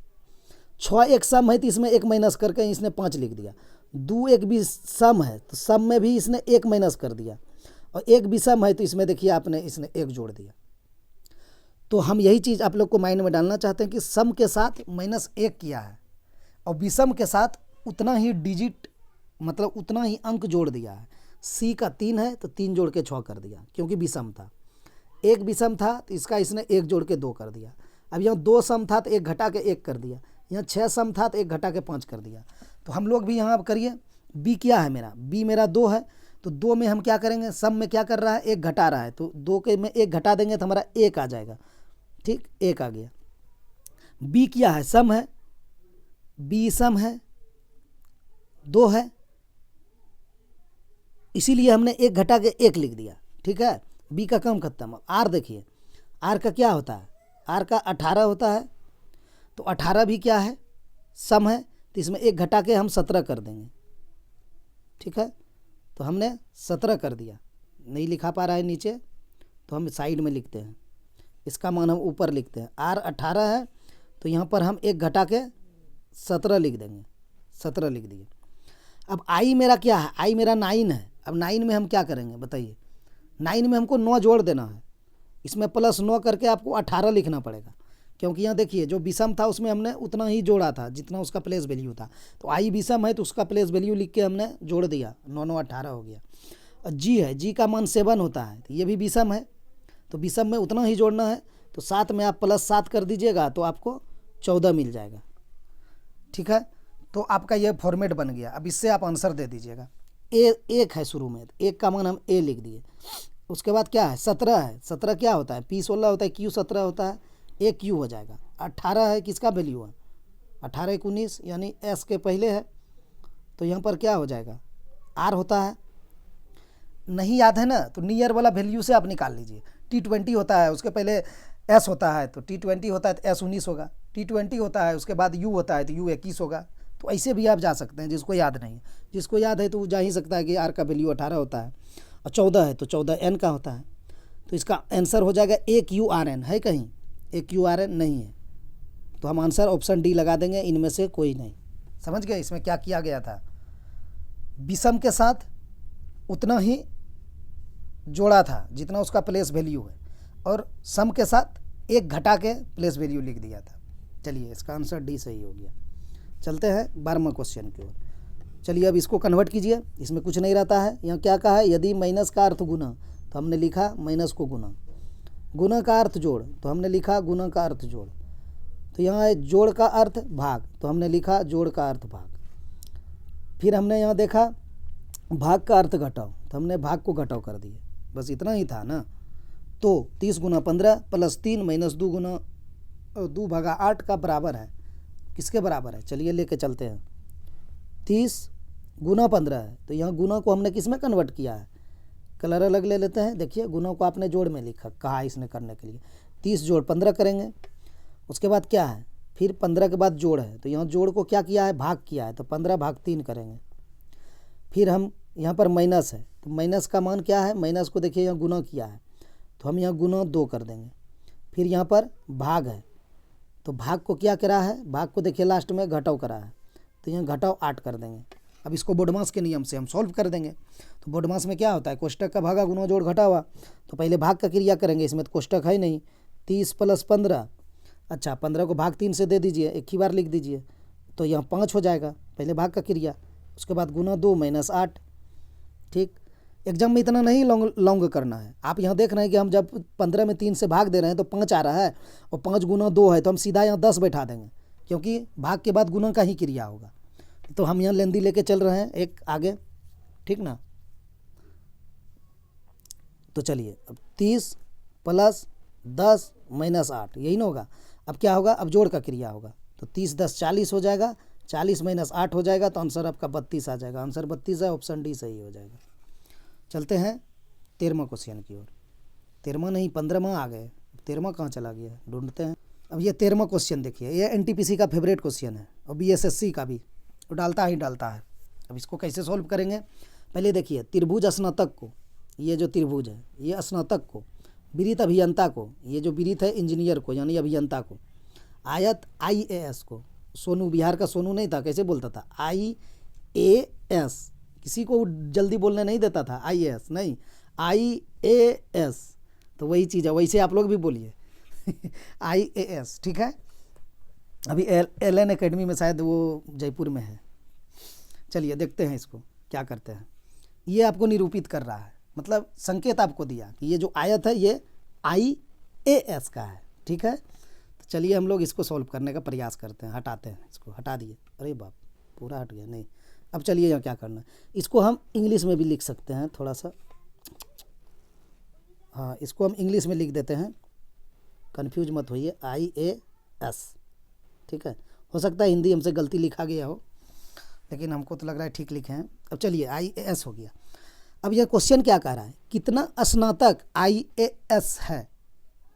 6 एक सम है तो इसमें 1 माइनस करके इसने 5 लिख दिया। 2 एक भी सम है तो सम में भी इसने 1 माइनस कर दिया, और 1 विषम है तो इसमें देखिए आपने इसने 1 जोड़ दिया। तो हम यही चीज़ आप लोग को माइंड में डालना चाहते हैं कि सम के साथ -1 किया है और विषम के साथ उतना ही डिजिट, मतलब उतना ही अंक जोड़ दिया है। सी का 3 है तो 3 जोड़ के 6 कर दिया, क्योंकि विषम था। 1 विषम था तो इसका इसने 1 जोड़ के 2 कर दिया। अब यहाँ 2 सम था तो 1 घटा के 1 कर दिया, यहाँ 6 सम था तो 1 घटा के 5 कर दिया। तो हम लोग भी यहाँ अब करिए, बी क्या है मेरा, बी मेरा 2 है, तो 2 में हम क्या करेंगे, सम में क्या कर रहा है, 1 घटा रहा है, तो 2 के में 1 घटा देंगे तो हमारा 1 आ जाएगा, ठीक, 1 आ गया। बी क्या है, सम है, बी सम है, 2 है, इसीलिए हमने 1 घटा के 1 लिख दिया, ठीक है। बी का काम खत्म। आर देखिए, आर का क्या होता है, आर का 18 होता है, तो 18 भी क्या है, सम है, तो इसमें 1 घटा के हम 17 कर देंगे, ठीक है। तो हमने 17 कर दिया, नहीं लिखा पा रहा है नीचे तो हम साइड में लिखते हैं, इसका मान हम ऊपर लिखते हैं। आर 18 है तो यहाँ पर हम 1 घटा के 17 लिख देंगे, 17 लिख दिए। अब आई मेरा क्या है, आई मेरा 9 है। अब 9 में हम क्या करेंगे बताइए, 9 में हमको 9 जोड़ देना है, इसमें +9 करके आपको 18 लिखना पड़ेगा, क्योंकि यहाँ देखिए जो विषम था उसमें हमने उतना ही जोड़ा था जितना उसका प्लेस वैल्यू था। तो आई विषम है तो उसका प्लेस वैल्यू लिख के हमने जोड़ दिया, 9 9 18 हो गया। और जी है, जी का मान 7 होता है, तो ये भी विषम है, तो विषम में उतना ही जोड़ना है, तो 7 में आप +7 कर दीजिएगा तो आपको 14 मिल जाएगा, ठीक है। तो आपका ये फॉर्मेट बन गया। अब इससे आप आंसर दे दीजिएगा। ए 1 है शुरू में, 1 का मान हम ए लिख दिए। उसके बाद क्या है, 17 है, 17 क्या होता है, P16 होता है, Q17 होता है, ए क्यू हो जाएगा। 18 है, किसका वैल्यू है, 18 1 19 यानी एस के पहले है, तो यहाँ पर क्या हो जाएगा, आर होता है। नहीं याद है ना, तो नियर वाला वैल्यू से आप निकाल लीजिए। T20 होता है, उसके पहले एस होता है, तो T20 होता है तो S 19 होगा। T20 होता है, उसके बाद U होता है तो U 21 होगा। तो ऐसे भी आप जा सकते हैं, जिसको याद नहीं है। जिसको याद है तो वो जा ही सकता है कि आर का वैल्यू 18 होता है और 14 है तो 14 एन का होता है। तो इसका आंसर हो जाएगा ए क्यू आर एन। है कहीं ए क्यू आर एन? नहीं है, तो हम आंसर ऑप्शन डी लगा देंगे, इनमें से कोई नहीं। समझ गए इसमें क्या किया गया था? विषम के साथ उतना ही जोड़ा था जितना उसका प्लेस वैल्यू है, और सम के साथ एक घटा के प्लेस वैल्यू लिख दिया था। चलिए इसका आंसर डी सही हो गया। चलते हैं 12वां क्वेश्चन की ओर। चलिए अब इसको कन्वर्ट कीजिए, इसमें कुछ नहीं रहता है। यहाँ क्या कहा है? यदि माइनस का अर्थ गुना, तो हमने लिखा माइनस को गुना, गुना का अर्थ जोड़, तो हमने लिखा गुना का अर्थ जोड़। तो यहाँ है जोड़ का अर्थ भाग, तो हमने लिखा जोड़ का अर्थ भाग। फिर हमने यहाँ देखा भाग का अर्थ घटाओ, तो हमने भाग को घटाओ कर दिए। बस इतना ही था ना। तो 30 गुना 15 प्लस 3 माइनस 2 गुना 2 भागा 8 का बराबर है, किसके बराबर है? चलिए लेके चलते हैं। 30 गुना 15 है, तो यहाँ गुना को हमने किस में कन्वर्ट किया है? कलर अलग ले लेते हैं। देखिए गुना को आपने जोड़ में लिखा, कहा इसने करने के लिए 30 जोड़ 15 करेंगे। उसके बाद क्या है? फिर 15 के बाद जोड़ है, तो यहाँ जोड़ को क्या किया है? भाग किया है, तो 15 भाग 3 करेंगे। फिर हम यहाँ पर माइनस है, तो माइनस का मान क्या है? माइनस को देखिए यहाँ गुना किया है, तो हम यहाँ गुना 2 कर देंगे। फिर यहाँ पर भाग है, तो भाग को क्या करा है? भाग को देखिए लास्ट में घटाव करा है, तो यहाँ घटाव 8 कर देंगे। अब इसको बोडमास के नियम से हम सॉल्व कर देंगे। तो बोडमास में क्या होता है? कोष्टक का भागा गुना जोड़ घटावा। तो पहले भाग का क्रिया करेंगे, इसमें तो कोष्टक है नहीं। 30 प्लस 15, अच्छा 15 को भाग 3 से दे दीजिए, एक ही बार लिख दीजिए, तो यहाँ 5 हो जाएगा। पहले भाग का क्रिया, उसके बाद गुना 2 माइनस 8। ठीक, एग्जाम में इतना नहीं लॉन्ग करना है। आप यहाँ देख रहे हैं कि हम जब 15 में 3 से भाग दे रहे हैं तो 5 आ रहा है, और 5 गुना 2 है, तो हम सीधा यहाँ 10 बैठा देंगे, क्योंकि भाग के बाद गुना का ही क्रिया होगा। तो हम यहाँ लेंदी लेके चल रहे हैं एक आगे, ठीक ना। तो चलिए अब 30 प्लस 10 माइनस 8, यही ना होगा। अब क्या होगा? अब जोड़ का क्रिया होगा, तो 30 10 40 हो जाएगा, 40 माइनस 8 हो जाएगा, तो आंसर आपका 32 आ जाएगा। आंसर 32 है, ऑप्शन डी सही हो जाएगा। चलते हैं 13वां क्वेश्चन की ओर। 13वां नहीं 15वां आ गए, 13वां कहाँ चला गया? ढूंढते हैं। अब ये 13वां क्वेश्चन देखिए, ये एनटीपीसी का फेवरेट क्वेश्चन है, और बीएसएससी का भी वो डालता ही डालता है। अब इसको कैसे सॉल्व करेंगे? पहले देखिए त्रिभुज स्नातक को, ये जो त्रिभुज है ये स्नातक को, विरित अभियंता को, ये जो विरित है इंजीनियर को यानी अभियंता को, आयत IAS को, सोनू बिहार का सोनू नहीं था, कैसे बोलता था? IAS, किसी को जल्दी बोलने नहीं देता था, IAS नहीं, IAS, तो वही चीज़ है, वैसे आप लोग भी बोलिए IAS, ठीक है। अभी LN एकेडमी में शायद वो जयपुर में है। चलिए देखते हैं इसको क्या करते हैं। ये आपको निरूपित कर रहा है, मतलब संकेत आपको दिया कि ये जो आयत है ये IAS का है, ठीक है। तो चलिए हम लोग इसको सॉल्व करने का प्रयास करते हैं। हटाते हैं इसको, हटा दिए, अरे बाप पूरा हट गया, नहीं। अब चलिए यहाँ क्या करना है, इसको हम इंग्लिश में भी लिख सकते हैं थोड़ा सा। हाँ, इसको हम इंग्लिश में लिख देते हैं, कन्फ्यूज मत होइए, IAS, ठीक है। हो सकता है हिंदी हमसे गलती लिखा गया हो, लेकिन हमको तो लग रहा है ठीक लिखे हैं। अब चलिए IAS हो गया। अब यह क्वेश्चन क्या कह रहा है? कितना स्नातक IAS है?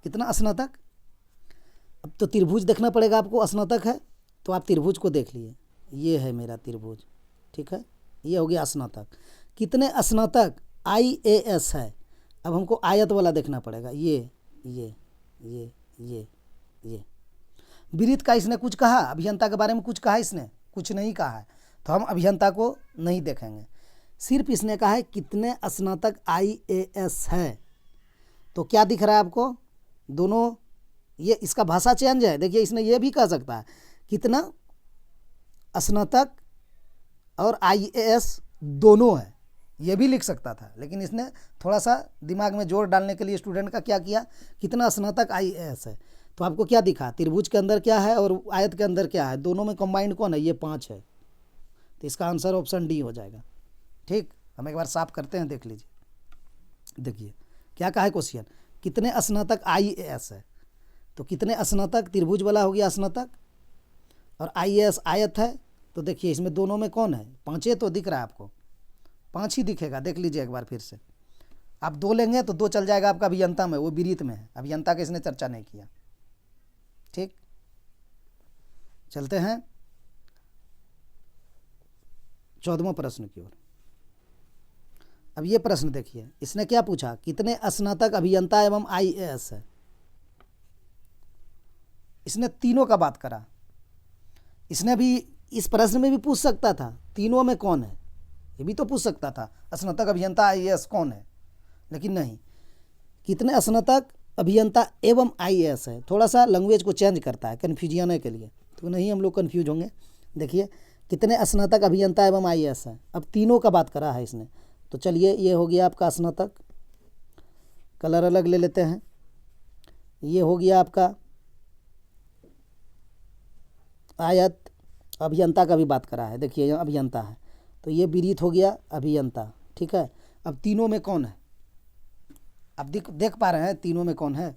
कितना स्नातक? अब तो त्रिभुज देखना पड़ेगा आपको, स्नातक है तो आप त्रिभुज को देख लिए, ये है मेरा त्रिभुज, ठीक है, ये हो गया स्नातक। कितने स्नातक IAS है? अब हमको आयत वाला देखना पड़ेगा, ये विरित का इसने कुछ कहा, अभियंता के बारे में कुछ कहा इसने? कुछ नहीं कहा है, तो हम अभियंता को नहीं देखेंगे। सिर्फ इसने कहा है कितने स्नातक IAS है। तो क्या दिख रहा है आपको? दोनों, ये इसका भाषा चेंज है। देखिए इसने ये भी कह सकता है कितना स्नातक और IAS दोनों है, ये भी लिख सकता था, लेकिन इसने थोड़ा सा दिमाग में जोर डालने के लिए स्टूडेंट का क्या किया, कितना स्नातक IAS है। तो आपको क्या दिखा? त्रिभुज के अंदर क्या है और आयत के अंदर क्या है, दोनों में कंबाइंड कौन है? ये 5 है। तो इसका आंसर ऑप्शन डी हो जाएगा। ठीक, हम एक बार साफ करते हैं, देख लीजिए। देखिए क्या कहा है क्वेश्चन, कितने स्नातक IAS है। तो कितने स्नातक, त्रिभुज वाला हो गया स्नातक, और IAS आयत है। तो देखिए इसमें दोनों में कौन है? 5 तो दिख रहा है आपको, 5 ही दिखेगा। देख लीजिए एक बार फिर से, आप 2 लेंगे तो 2 चल जाएगा आपका अभियंता में, वो विरित में है, अभियंता का इसने चर्चा नहीं किया। ठीक, चलते हैं 14वें प्रश्न की ओर। अब ये प्रश्न देखिए, इसने क्या पूछा, कितने स्नातक अभियंता एवं आईएएस है। इसने तीनों का बात करा। इसने भी इस प्रश्न में भी पूछ सकता था तीनों में कौन है, ये भी तो पूछ सकता था स्नातक अभियंता आईएएस कौन है, लेकिन नहीं, कितने स्नातक अभियंता एवं आईएएस है। थोड़ा सा लैंग्वेज को चेंज करता है कन्फ्यूजन के लिए, तो नहीं हम लोग कन्फ्यूज होंगे। देखिए कितने स्नातक अभियंता एवं आईएएस है, अब तीनों का बात करा है इसने। तो चलिए ये हो गया आपका स्नातक, कलर अलग ले लेते हैं। ये हो गया आपका आयत, अभियंता का भी बात करा है, देखिए यहाँ अभियंता है, तो ये विरीत हो गया अभियंता, ठीक है। अब तीनों में कौन है, अब देख पा रहे हैं तीनों में कौन है,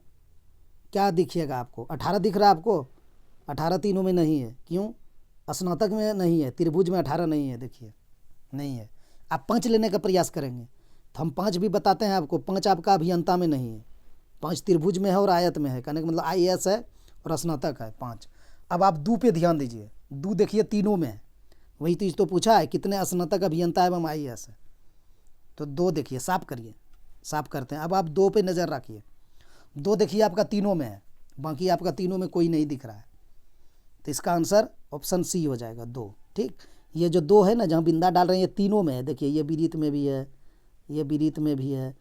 क्या दिखिएगा आपको, 18 दिख रहा है आपको, 18 तीनों में नहीं है, क्यों, स्नातक में नहीं है, त्रिभुज में 18 नहीं है, देखिए नहीं है। आप 5 लेने का प्रयास करेंगे तो हम 5 भी बताते हैं आपको, 5 आपका अभियंता में नहीं है, 5 त्रिभुज में है और आयत में है, कहने का मतलब आईएएस है और स्नातक है 5। अब आप दू पे ध्यान दीजिए, दू देखिए तीनों में है, वही चीज़ तो पूछा है कितने स्नातक अभियंता एवं आईएएस है, तो 2 देखिए, साफ करिए, साफ करते हैं। अब आप 2 पे नज़र रखिए, 2 देखिए आपका तीनों में है, बाकी आपका तीनों में कोई नहीं दिख रहा है, तो इसका आंसर ऑप्शन सी हो जाएगा 2, ठीक। ये जो 2 है ना, जहाँ बिंदा डाल रहे हैं, ये तीनों में है, देखिए ये विरीत में भी है, ये विरीत में भी है,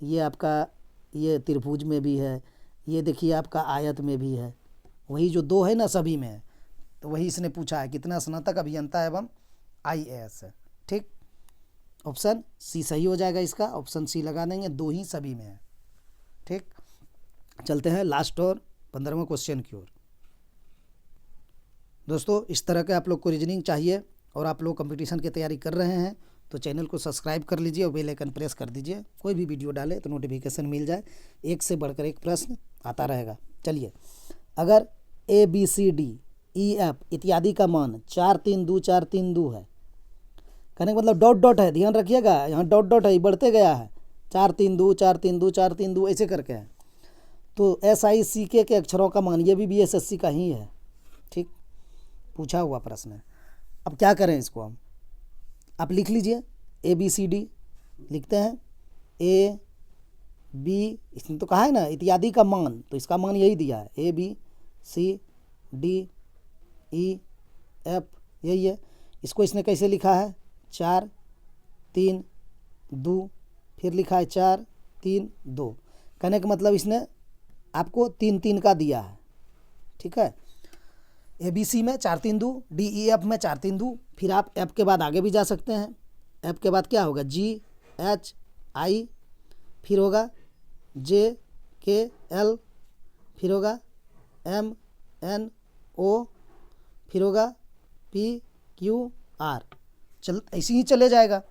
ये आपका ये त्रिभुज में भी है, ये देखिए आपका आयत में भी है, वही जो 2 है ना सभी में है, तो वही इसने पूछा है कितना स्नातक अभियंता एवं आईएएस है, ठीक। ऑप्शन सी सही हो जाएगा इसका, ऑप्शन सी लगा देंगे, 2 ही सभी में है, ठीक। चलते हैं लास्ट और 15वें क्वेश्चन की ओर। दोस्तों इस तरह के आप लोग को रीजनिंग चाहिए और आप लोग कंपटीशन की तैयारी कर रहे हैं तो चैनल को सब्सक्राइब कर लीजिए और बेल आइकन प्रेस कर दीजिए, कोई भी वीडियो डाले तो नोटिफिकेशन मिल जाए, एक से बढ़कर एक प्रश्न आता रहेगा। चलिए, अगर A B C D E F इत्यादि का मान 4 3 2 4 3 2 है, कहने का मतलब डॉट डॉट है, ध्यान रखिएगा यहाँ डॉट डॉट है, बढ़ते गया है, 4 3 2 4 3 2 4 3 2 ऐसे करके है, तो SICK के अक्षरों का मान, ये भी BSSC का ही है, ठीक, पूछा हुआ प्रश्न है। अब क्या करें इसको हम, आप लिख लीजिए ABCD लिखते हैं, A B, इसने तो कहा है ना इत्यादि का मान, तो इसका मान यही दिया है ABCD EF, यही है। इसको इसने कैसे लिखा है, 4 3 2, फिर लिखा है 4 3 2, कहने का मतलब इसने आपको 3 3 का दिया है, ठीक है। ABC में 4 3 2, DEF में 4 3 2, फिर आप F के बाद आगे भी जा सकते हैं, F के बाद क्या होगा, GHI, फिर होगा JKL, फिर होगा MNO, फिर होगा PQR, चल ऐसे ही चले जाएगा।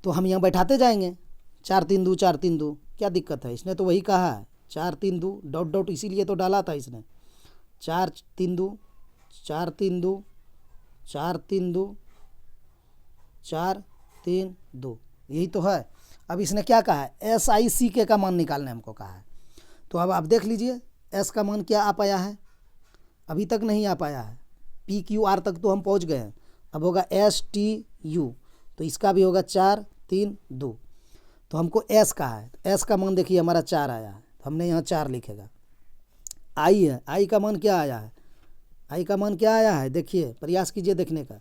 तो हम यहाँ बैठाते जाएंगे, 4 3 2 4 3 2, क्या दिक्कत है, इसने तो वही कहा है 4 3 2 डॉट डॉट, इसीलिए तो डाला था इसने, 4 3 2 4 3 2 4 3 2 4 3 2, यही तो है। अब इसने क्या कहा है, SICK का मान निकालने हमको कहा है, तो अब आप देख लीजिए S का मान क्या आ पाया है, अभी तक नहीं आ पाया है, PQR तक तो हम पहुंच गए हैं, अब होगा STU, तो इसका भी होगा 4 3 2, तो हमको S का है, S का मान देखिए हमारा 4 आया है, तो हमने यहाँ 4 लिखेगा। I है, I का मान क्या आया है, I का मान क्या आया है, देखिए प्रयास कीजिए देखने का,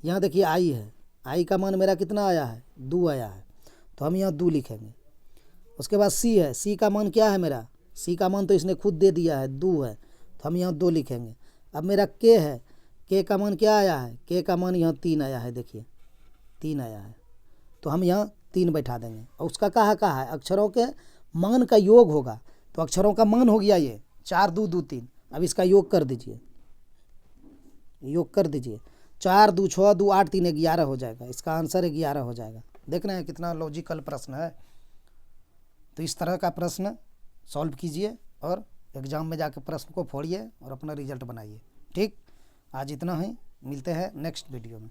यहाँ देखिए I है, I का मान मेरा कितना आया है, 2 आया है, तो हम यहाँ 2 लिखेंगे। उसके बाद C है, C का मान क्या है मेरा, C का मान तो इसने खुद दे दिया है 2 है, तो हम यहाँ 2 लिखेंगे। अब मेरा K है, K का मान क्या आया है, K का मान यहाँ 3 आया है, देखिए 3 आया है, तो हम यहाँ 3 बैठा देंगे। और उसका कहा है अक्षरों के मान का योग होगा, तो अक्षरों का मान हो गया ये 4 2 2 3, अब इसका योग कर दीजिए, योग कर दीजिए, 4 2 6 2 8 3 11 हो जाएगा, इसका आंसर 11 हो जाएगा। देख रहे हैं कितना लॉजिकल प्रश्न है। तो इस तरह का प्रश्न सॉल्व कीजिए और एग्ज़ाम में जाकर प्रश्न को फोड़िए और अपना रिजल्ट बनाइए, ठीक। आज इतना ही, मिलते हैं नेक्स्ट वीडियो में।